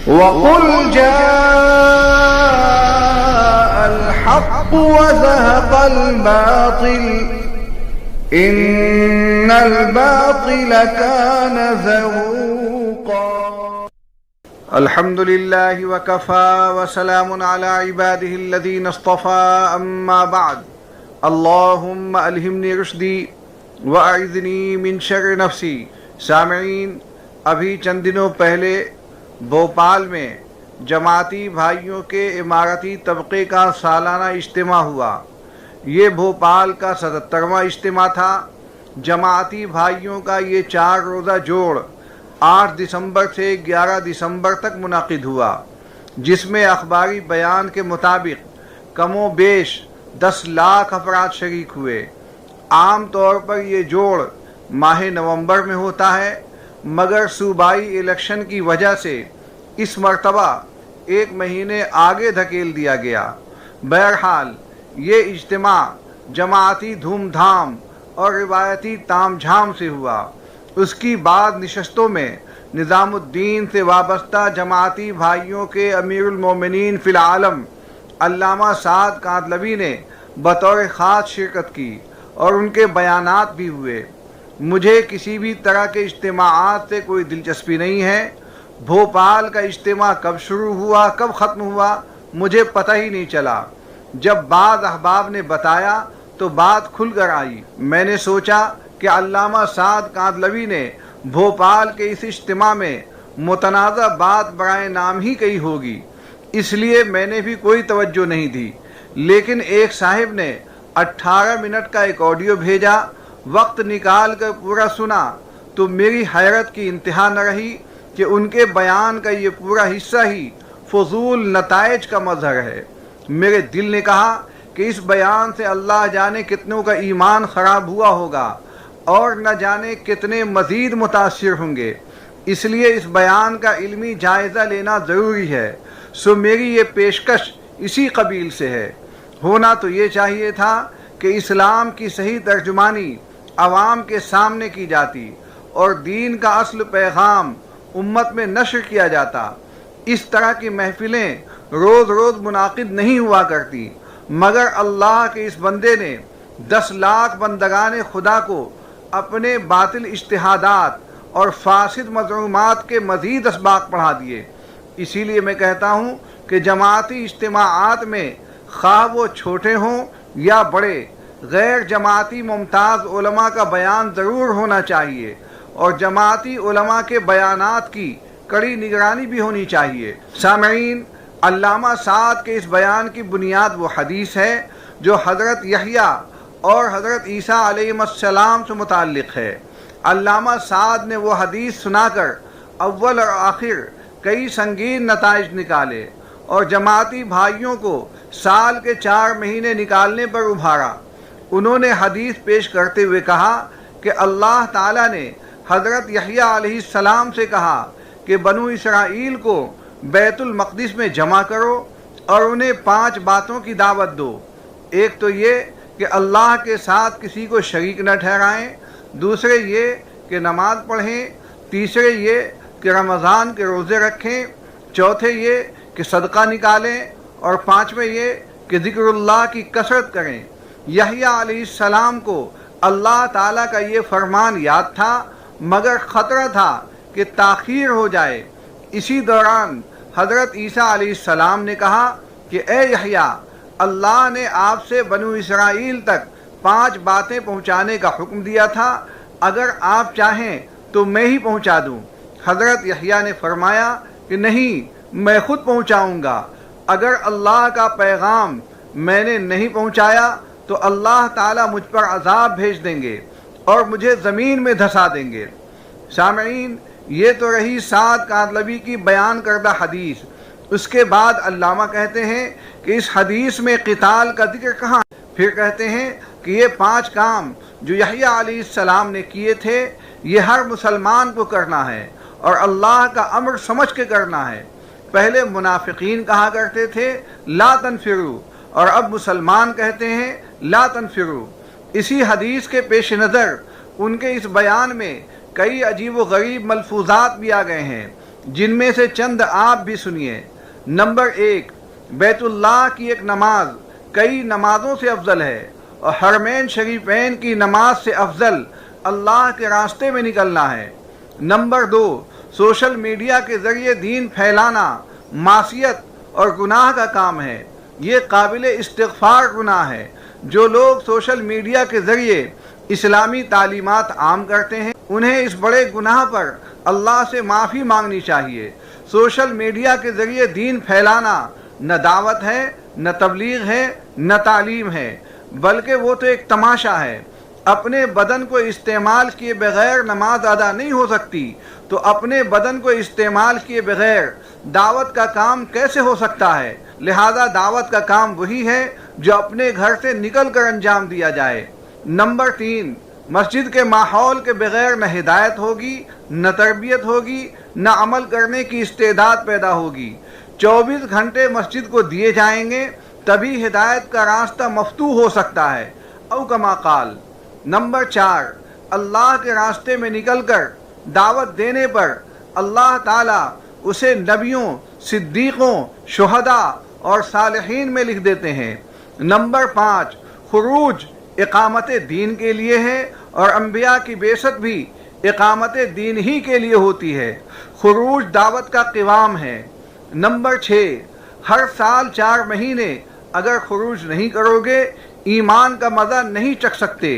وَقُلْ جَاءَ الْحَقُّ وَزَهَقَ الْبَاطِلُ إِنَّ الْبَاطِلَ كَانَ زَهُوقًا. الحمد للہ وکفى وسلام علی عباده الذین اصطفى اما بعد. اللہم الہمنی رشدی واعذنی من شر نفسی. سامعین، ابھی چند دنوں پہلے بھوپال میں جماعتی بھائیوں کے امارتی طبقے کا سالانہ اجتماع ہوا. یہ بھوپال کا 77واں اجتماع تھا. جماعتی بھائیوں کا یہ 4 روزہ جوڑ 8 دسمبر سے 11 دسمبر تک منعقد ہوا، جس میں اخباری بیان کے مطابق کم و بیش 10 لاکھ افراد شریک ہوئے. عام طور پر یہ جوڑ ماہ نومبر میں ہوتا ہے، مگر صوبائی الیکشن کی وجہ سے اس مرتبہ 1 مہینے آگے دھکیل دیا گیا. بہرحال یہ اجتماع جماعتی دھوم دھام اور روایتی تام جھام سے ہوا. اس کی بعد نشستوں میں نظام الدین سے وابستہ جماعتی بھائیوں کے امیر المومنین فی العالم علامہ سعد کاندلوی نے بطور خاص شرکت کی اور ان کے بیانات بھی ہوئے. مجھے کسی بھی طرح کے اجتماعات سے کوئی دلچسپی نہیں ہے. بھوپال کا اجتماع کب شروع ہوا کب ختم ہوا مجھے پتہ ہی نہیں چلا. جب بعض احباب نے بتایا تو بات کھل کر آئی. میں نے سوچا کہ علامہ سعد کاندلوی نے بھوپال کے اس اجتماع میں متنازع بات برائے نام ہی کہی ہوگی، اس لیے میں نے بھی کوئی توجہ نہیں دی. لیکن ایک صاحب نے 18 منٹ کا ایک آڈیو بھیجا. وقت نکال کر پورا سنا تو میری حیرت کی انتہا نہ رہی کہ ان کے بیان کا یہ پورا حصہ ہی فضول نتائج کا مظہر ہے. میرے دل نے کہا کہ اس بیان سے اللہ جانے کتنوں کا ایمان خراب ہوا ہوگا اور نہ جانے کتنے مزید متاثر ہوں گے. اس لیے اس بیان کا علمی جائزہ لینا ضروری ہے. سو میری یہ پیشکش اسی قبیل سے ہے. ہونا تو یہ چاہیے تھا کہ اسلام کی صحیح ترجمانی عوام کے سامنے کی جاتی اور دین کا اصل پیغام امت میں نشر کیا جاتا. اس طرح کی محفلیں روز روز منعقد نہیں ہوا کرتی، مگر اللہ کے اس بندے نے 10 لاکھ بندگان خدا کو اپنے باطل اجتہادات اور فاسد مزعومات کے مزید اسباق پڑھا دیے. اسی لیے میں کہتا ہوں کہ جماعتی اجتماعات میں خواہ وہ چھوٹے ہوں یا بڑے، غیر جماعتی ممتاز علماء کا بیان ضرور ہونا چاہیے اور جماعتی علماء کے بیانات کی کڑی نگرانی بھی ہونی چاہیے. سامعین، علامہ سعد کے اس بیان کی بنیاد وہ حدیث ہے جو حضرت یحییٰ اور حضرت عیسیٰ علیہ السلام سے متعلق ہے. علامہ سعد نے وہ حدیث سنا کر اول اور آخر کئی سنگین نتائج نکالے اور جماعتی بھائیوں کو سال کے 4 مہینے نکالنے پر ابھارا. انہوں نے حدیث پیش کرتے ہوئے کہا کہ اللہ تعالیٰ نے حضرت یحییٰ علیہ السلام سے کہا کہ بنو اسرائیل کو بیت المقدس میں جمع کرو اور انہیں 5 باتوں کی دعوت دو. ایک تو یہ کہ اللہ کے ساتھ کسی کو شریک نہ ٹھہرائیں، دوسرے یہ کہ نماز پڑھیں، تیسرے یہ کہ رمضان کے روزے رکھیں، چوتھے یہ کہ صدقہ نکالیں اور 5ویں یہ کہ ذکر اللہ کی کثرت کریں. یحییٰ علیہ السلام کو اللہ تعالیٰ کا یہ فرمان یاد تھا، مگر خطرہ تھا کہ تاخیر ہو جائے. اسی دوران حضرت عیسیٰ علیہ السلام نے کہا کہ اے یحییٰ، اللہ نے آپ سے بنو اسرائیل تک 5 باتیں پہنچانے کا حکم دیا تھا، اگر آپ چاہیں تو میں ہی پہنچا دوں. حضرت یحییٰ نے فرمایا کہ نہیں، میں خود پہنچاؤں گا. اگر اللہ کا پیغام میں نے نہیں پہنچایا تو اللہ تعالیٰ مجھ پر عذاب بھیج دیں گے اور مجھے زمین میں دھسا دیں گے. سامعین، یہ تو رہی سعد کاندلوی کی بیان کردہ حدیث. اس کے بعد علامہ کہتے ہیں کہ اس حدیث میں قتال کا ذکر کہاں؟ پھر کہتے ہیں کہ یہ 5 کام جو یحییٰ علیہ السلام نے کیے تھے یہ ہر مسلمان کو کرنا ہے اور اللہ کا امر سمجھ کے کرنا ہے. پہلے منافقین کہا کرتے تھے لا تنفروا، اور اب مسلمان کہتے ہیں لا تنفروا. اسی حدیث کے پیش نظر ان کے اس بیان میں کئی عجیب و غریب ملفوظات بھی آ گئے ہیں. جن میں سے چند آپ بھی سنیے۔ نمبر 1، بیت اللہ کی ایک نماز کئی نمازوں سے افضل ہے، اور حرمین شریفین کی نماز سے افضل اللہ کے راستے میں نکلنا ہے۔ نمبر 2، سوشل میڈیا کے ذریعے دین پھیلانا معصیت اور گناہ کا کام ہے۔ یہ قابل استغفار گناہ ہے۔ جو لوگ سوشل میڈیا کے ذریعے اسلامی تعلیمات عام کرتے ہیں انہیں اس بڑے گناہ پر اللہ سے معافی مانگنی چاہیے۔ سوشل میڈیا کے ذریعے دین پھیلانا نہ دعوت ہے، نہ تبلیغ ہے، نہ تعلیم ہے، بلکہ وہ تو ایک تماشا ہے۔ اپنے بدن کو استعمال کیے بغیر نماز ادا نہیں ہو سکتی، تو اپنے بدن کو استعمال کیے بغیر دعوت کا کام کیسے ہو سکتا ہے؟ لہذا دعوت کا کام وہی ہے جو اپنے گھر سے نکل کر انجام دیا جائے۔ نمبر 3، مسجد کے ماحول کے بغیر نہ ہدایت ہوگی، نہ تربیت ہوگی، نہ عمل کرنے کی استعداد پیدا ہوگی۔ 24 گھنٹے مسجد کو دیے جائیں گے تبھی ہدایت کا راستہ مفتوح ہو سکتا ہے، او کما قال۔ نمبر 4، اللہ کے راستے میں نکل کر دعوت دینے پر اللہ تعالیٰ اسے نبیوں، صدیقوں، شہداء اور صالحین میں لکھ دیتے ہیں۔ نمبر 5، خروج اقامت دین کے لیے ہے، اور انبیاء کی بعثت بھی اقامت دین ہی کے لیے ہوتی ہے۔ خروج دعوت کا قوام ہے۔ نمبر 6، ہر سال 4 مہینے اگر خروج نہیں کرو گے ایمان کا مزہ نہیں چکھ سکتے۔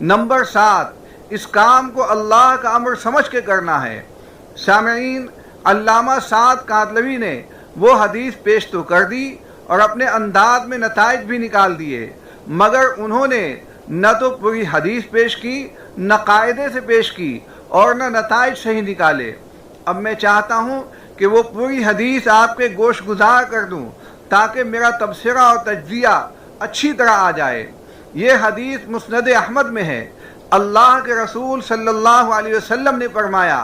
نمبر 7، اس کام کو اللہ کا امر سمجھ کے کرنا ہے۔ سامعین، علامہ سعد کاتلوی نے وہ حدیث پیش تو کر دی اور اپنے انداز میں نتائج بھی نکال دیے، مگر انہوں نے نہ تو پوری حدیث پیش کی، نہ قاعدے سے پیش کی، اور نہ نتائج صحیح نکالے۔ اب میں چاہتا ہوں کہ وہ پوری حدیث آپ کے گوش گزار کر دوں تاکہ میرا تبصرہ اور تجزیہ اچھی طرح آ جائے۔ یہ حدیث مسند احمد میں ہے۔ اللہ کے رسول صلی اللہ علیہ وسلم نے فرمایا،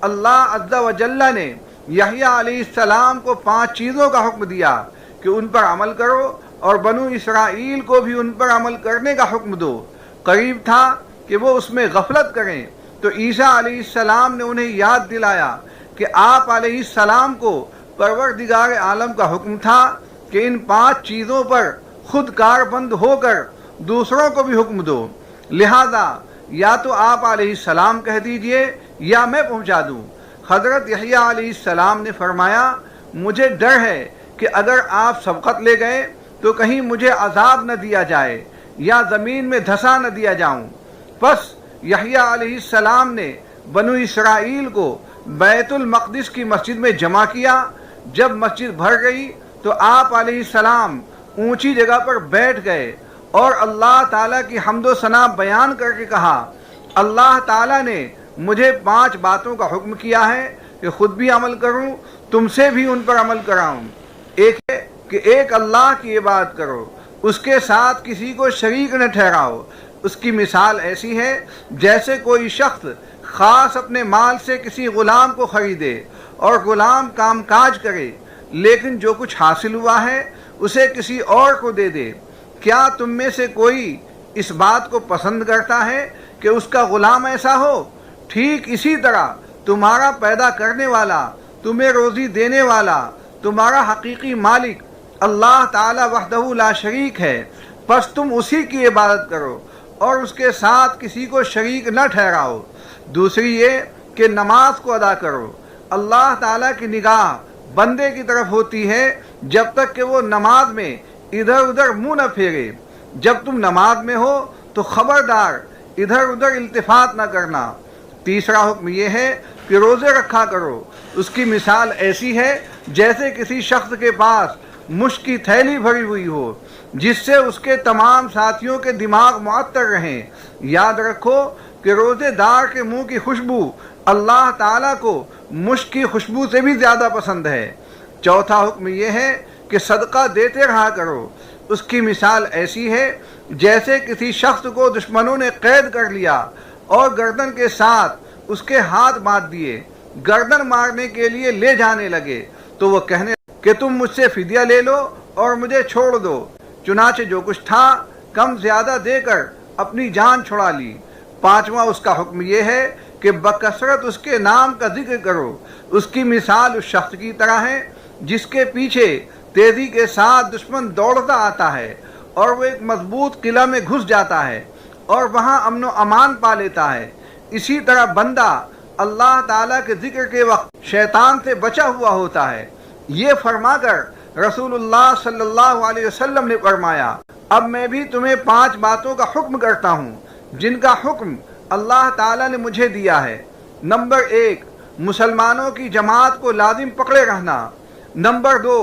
اللہ عز و جل نے یحییٰ علیہ السلام کو 5 چیزوں کا حکم دیا کہ ان پر عمل کرو، اور بنو اسرائیل کو بھی ان پر عمل کرنے کا حکم دو۔ قریب تھا کہ وہ اس میں غفلت کریں، تو عیسیٰ علیہ السلام نے انہیں یاد دلایا کہ آپ علیہ السلام کو پروردگار عالم کا حکم تھا کہ ان 5 چیزوں پر خود کار بند ہو کر دوسروں کو بھی حکم دو۔ لہذا یا تو آپ علیہ السلام کہہ دیجئے یا میں پہنچا دوں۔ حضرت یحییٰ علیہ السلام نے فرمایا، مجھے ڈر ہے کہ اگر آپ سبقت لے گئے تو کہیں مجھے عذاب نہ دیا جائے یا زمین میں دھسا نہ دیا جاؤں۔ پس یحییٰ علیہ السلام نے بنو اسرائیل کو بیت المقدس کی مسجد میں جمع کیا۔ جب مسجد بھر گئی تو آپ علیہ السلام اونچی جگہ پر بیٹھ گئے اور اللہ تعالیٰ کی حمد و ثنا بیان کر کے کہا، اللہ تعالیٰ نے مجھے 5 باتوں کا حکم کیا ہے کہ خود بھی عمل کروں، تم سے بھی ان پر عمل کراؤں۔ ایک ہے کہ ایک اللہ کی عبادت کرو، اس کے ساتھ کسی کو شریک نہ ٹھہراؤ۔ اس کی مثال ایسی ہے جیسے کوئی شخص خاص اپنے مال سے کسی غلام کو خریدے اور غلام کام کاج کرے، لیکن جو کچھ حاصل ہوا ہے اسے کسی اور کو دے دے۔ کیا تم میں سے کوئی اس بات کو پسند کرتا ہے کہ اس کا غلام ایسا ہو؟ ٹھیک اسی طرح تمہارا پیدا کرنے والا، تمہیں روزی دینے والا، تمہارا حقیقی مالک اللہ تعالی وحدہ لا شریک ہے، پس تم اسی کی عبادت کرو اور اس کے ساتھ کسی کو شریک نہ ٹھہراؤ۔ دوسری یہ کہ نماز کو ادا کرو۔ اللہ تعالیٰ کی نگاہ بندے کی طرف ہوتی ہے جب تک کہ وہ نماز میں ادھر ادھر منہ نہ پھیرے۔ جب تم نماز میں ہو تو خبردار ادھر ادھر التفات نہ کرنا۔ تیسرا حکم یہ ہے کہ روزے رکھا کرو۔ اس کی مثال ایسی ہے جیسے کسی شخص کے پاس مشک کی تھیلی بھری ہوئی ہو جس سے اس کے تمام ساتھیوں کے دماغ معطر رہیں۔ یاد رکھو کہ روزے دار کے منہ کی خوشبو اللہ تعالیٰ کو مشک کی خوشبو سے بھی زیادہ پسند ہے۔ چوتھا حکم یہ ہے کہ صدقہ دیتے رہا کرو۔ اس کی مثال ایسی ہے جیسے کسی شخص کو دشمنوں نے قید کر لیا اور گردن کے ساتھ اس کے ہاتھ باندھ دیے، گردن مارنے کے لیے لے جانے لگے تو وہ کہنے کہ تم مجھ سے فدیہ لے لو اور مجھے چھوڑ دو۔ چنانچہ جو کچھ تھا کم زیادہ دے کر اپنی جان چھڑا لی۔ پانچواں اس کا حکم یہ ہے کہ بکثرت اس کے نام کا ذکر کرو۔ اس کی مثال اس شخص کی طرح ہے جس کے پیچھے تیزی کے ساتھ دشمن دوڑتا آتا ہے اور وہ ایک مضبوط قلعہ میں گھس جاتا ہے اور وہاں امن و امان پا لیتا ہے۔ اسی طرح بندہ اللہ تعالیٰ کے ذکر کے وقت شیطان سے بچا ہوا ہوتا ہے۔ یہ فرما کر رسول اللہ صلی اللہ علیہ وسلم نے فرمایا، اب میں بھی تمہیں 5 باتوں کا حکم کرتا ہوں جن کا حکم اللہ تعالیٰ نے مجھے دیا ہے۔ نمبر 1، مسلمانوں کی جماعت کو لازم پکڑے رہنا۔ نمبر 2،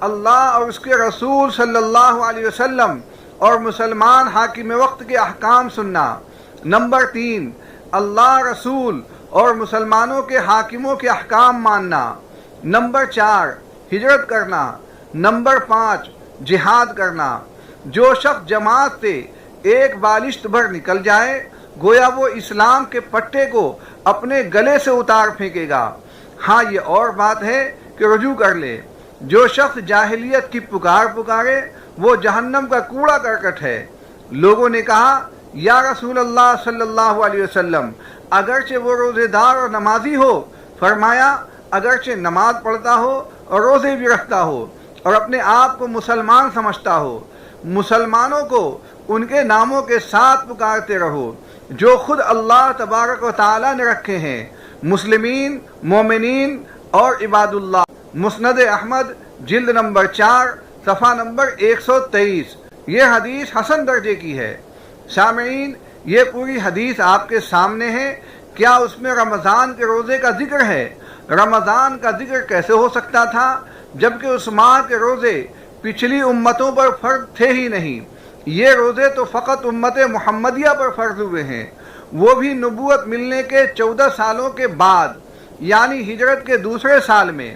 اللہ اور اس کے رسول صلی اللہ علیہ وسلم اور مسلمان حاکم وقت کے احکام سننا۔ نمبر 3، اللہ، رسول اور مسلمانوں کے حاکموں کے احکام ماننا۔ نمبر 4، ہجرت کرنا۔ نمبر 5، جہاد کرنا۔ جو شخص جماعت سے ایک بالشت بھر نکل جائے گویا وہ اسلام کے پٹے کو اپنے گلے سے اتار پھینکے گا۔ ہاں، یہ اور بات ہے کہ رجوع کر لے۔ جو شخص جاہلیت کی پکارے وہ جہنم کا کوڑا کرکٹ ہے۔ لوگوں نے کہا، یا رسول اللہ صلی اللہ علیہ وسلم، اگرچہ وہ روزے دار اور نمازی ہو۔ فرمایا، اگرچہ نماز پڑھتا ہو اور روزے بھی رکھتا ہو اور اپنے آپ کو مسلمان سمجھتا ہو، مسلمانوں کو ان کے ناموں کے ساتھ پکارتے رہو جو خود اللہ تبارک و تعالیٰ نے رکھے ہیں، مسلمین، مومنین اور عباد اللہ۔ مسند احمد جلد نمبر 4 صفحہ نمبر 123۔ یہ حدیث حسن درجے کی ہے۔ سامعین، یہ پوری حدیث آپ کے سامنے ہے۔ کیا اس میں رمضان کے روزے کا ذکر ہے؟ رمضان کا ذکر کیسے ہو سکتا تھا جبکہ اس ماہ کے روزے پچھلی امتوں پر فرض تھے ہی نہیں؟ یہ روزے تو فقط امت محمدیہ پر فرض ہوئے ہیں، وہ بھی نبوت ملنے کے 14 سالوں کے بعد، یعنی ہجرت کے دوسرے سال میں۔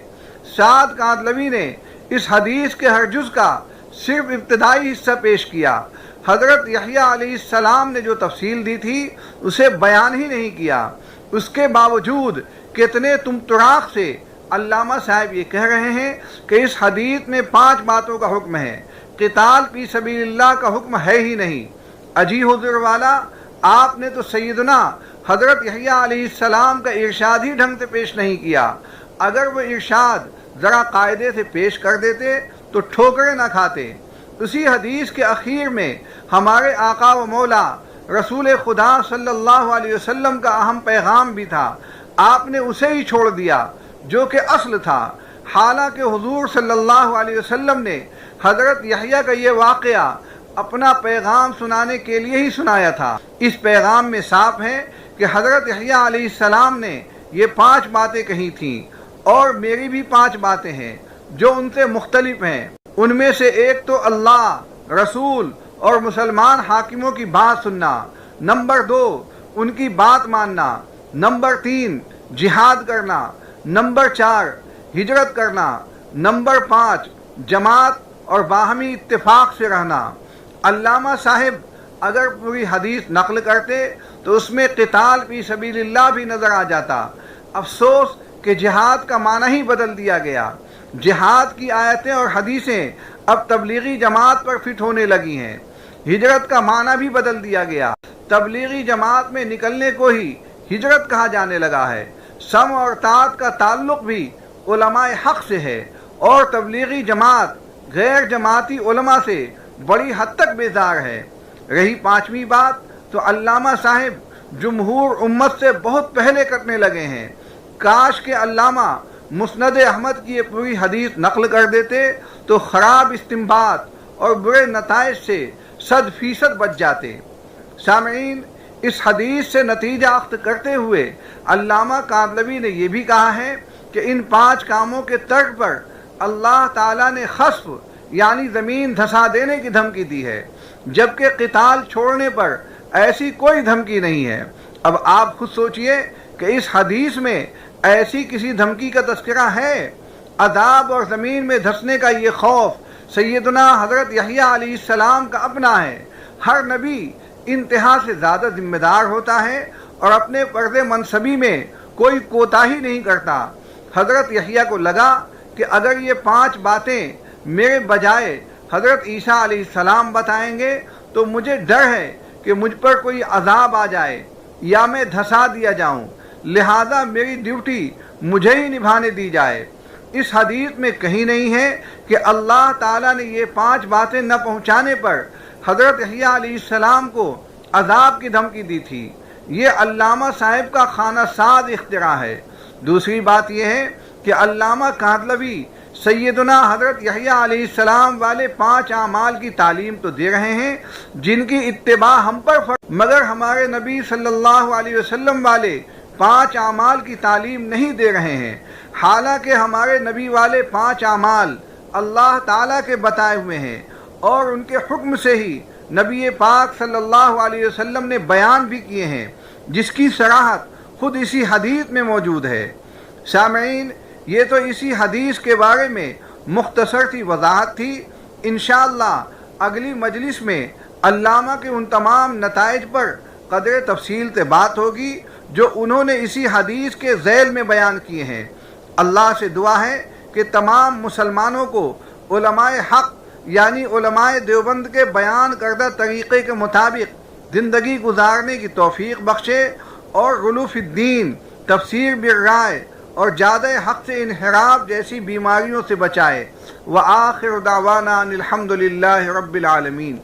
سعد کاندلوی نے اس حدیث کے ہر جز کا صرف ابتدائی حصہ پیش کیا۔ حضرت یحییٰ علیہ السلام نے جو تفصیل دی تھی اسے بیان ہی نہیں کیا۔ اس کے باوجود کتنے تراخ سے علامہ صاحب یہ کہہ رہے ہیں کہ اس حدیث میں 5 باتوں کا حکم ہے، قتال فی سبیل اللہ کا حکم ہے ہی نہیں۔ اجی حضور والا، آپ نے تو سیدنا حضرت یحییٰ علیہ السلام کا ارشاد ہی ڈھنگ سے پیش نہیں کیا۔ اگر وہ ارشاد ذرا قاعدے سے پیش کر دیتے تو ٹھوکریں نہ کھاتے۔ اسی حدیث کے اخیر میں ہمارے آقا و مولا رسول خدا صلی اللہ علیہ وسلم کا اہم پیغام بھی تھا۔ آپ نے اسے ہی چھوڑ دیا جو کہ اصل تھا، حالانکہ حضور صلی اللہ علیہ وسلم نے حضرت یحییٰ کا یہ واقعہ اپنا پیغام سنانے کے لیے ہی سنایا تھا۔ اس پیغام میں صاف ہے کہ حضرت یحییٰ علیہ السلام نے یہ 5 باتیں کہی تھیں، اور میری بھی 5 باتیں ہیں جو ان سے مختلف ہیں۔ ان میں سے ایک تو اللہ، رسول اور مسلمان حاکموں کی بات سننا۔ نمبر 2، ان کی بات ماننا۔ نمبر 3، جہاد کرنا۔ نمبر 4، ہجرت کرنا۔ نمبر 5، جماعت اور باہمی اتفاق سے رہنا۔ علامہ صاحب اگر پوری حدیث نقل کرتے تو اس میں قتال فی سبیل اللہ بھی نظر آ جاتا۔ افسوس کہ جہاد کا معنی ہی بدل دیا گیا۔ جہاد کی آیتیں اور حدیثیں اب تبلیغی جماعت پر فٹ ہونے لگی ہیں۔ ہجرت کا معنی بھی بدل دیا گیا۔ تبلیغی جماعت میں نکلنے کو ہی ہجرت کہا جانے لگا ہے۔ سمع اور طاعت کا تعلق بھی علماء حق سے ہے، اور تبلیغی جماعت غیر جماعتی علماء سے بڑی حد تک بیزار ہے۔ رہی 5ویں بات تو علامہ صاحب جمہور امت سے بہت پہلے کرنے لگے ہیں۔ کاش کہ علامہ مسند احمد کی یہ پوری حدیث نقل کر دیتے تو خراب استنباط اور برے نتائج سے 100% بچ جاتے۔ سامعین، اس حدیث سے نتیجہ اخذ کرتے ہوئے علامہ کاندلوی نے یہ بھی کہا ہے کہ ان 5 کاموں کے ترک پر اللہ تعالیٰ نے خسف یعنی زمین دھسا دینے کی دھمکی دی ہے، جبکہ قتال چھوڑنے پر ایسی کوئی دھمکی نہیں ہے۔ اب آپ خود سوچئے کہ اس حدیث میں ایسی کسی دھمکی کا تذکرہ ہے؟ عذاب اور زمین میں دھسنے کا یہ خوف سیدنا حضرت یحییٰ علیہ السلام کا اپنا ہے۔ ہر نبی انتہا سے زیادہ ذمہ دار ہوتا ہے اور اپنے فرض منصبی میں کوئی کوتاہی نہیں کرتا۔ حضرت یحییٰ کو لگا کہ اگر یہ 5 باتیں میرے بجائے حضرت عیسیٰ علیہ السلام بتائیں گے تو مجھے ڈر ہے کہ مجھ پر کوئی عذاب آ جائے یا میں دھسا دیا جاؤں۔ لہذا میری ڈیوٹی مجھے ہی نبھانے دی جائے۔ اس حدیث میں کہیں نہیں ہے کہ اللہ تعالیٰ نے یہ 5 باتیں نہ پہنچانے پر حضرت یحییٰ علیہ السلام کو عذاب کی دھمکی دی تھی۔ یہ علامہ صاحب کا خانہ ساز اختراع ہے۔ دوسری بات یہ ہے کہ علامہ کاندھلوی سیدنا حضرت یحییٰ علیہ السلام والے 5 اعمال کی تعلیم تو دے رہے ہیں جن کی اتباع ہم پر فرض، مگر ہمارے نبی صلی اللہ علیہ وسلم والے 5 اعمال کی تعلیم نہیں دے رہے ہیں، حالانکہ ہمارے نبی والے 5 اعمال اللہ تعالیٰ کے بتائے ہوئے ہیں اور ان کے حکم سے ہی نبی پاک صلی اللہ علیہ وسلم نے بیان بھی کیے ہیں، جس کی صراحت خود اسی حدیث میں موجود ہے۔ سامعین، یہ تو اسی حدیث کے بارے میں مختصر سی وضاحت تھی۔ انشاءاللہ اگلی مجلس میں علامہ کے ان تمام نتائج پر قدر تفصیل سے بات ہوگی جو انہوں نے اسی حدیث کے ذیل میں بیان کیے ہیں۔ اللہ سے دعا ہے کہ تمام مسلمانوں کو علماء حق یعنی علماء دیوبند کے بیان کردہ طریقے کے مطابق زندگی گزارنے کی توفیق بخشے اور غلو فی الدین، تفسیر بالرائے اور زیادہ حق سے انحراف جیسی بیماریوں سے بچائے۔ وآخر دعوانا ان الحمد للہ رب العالمین۔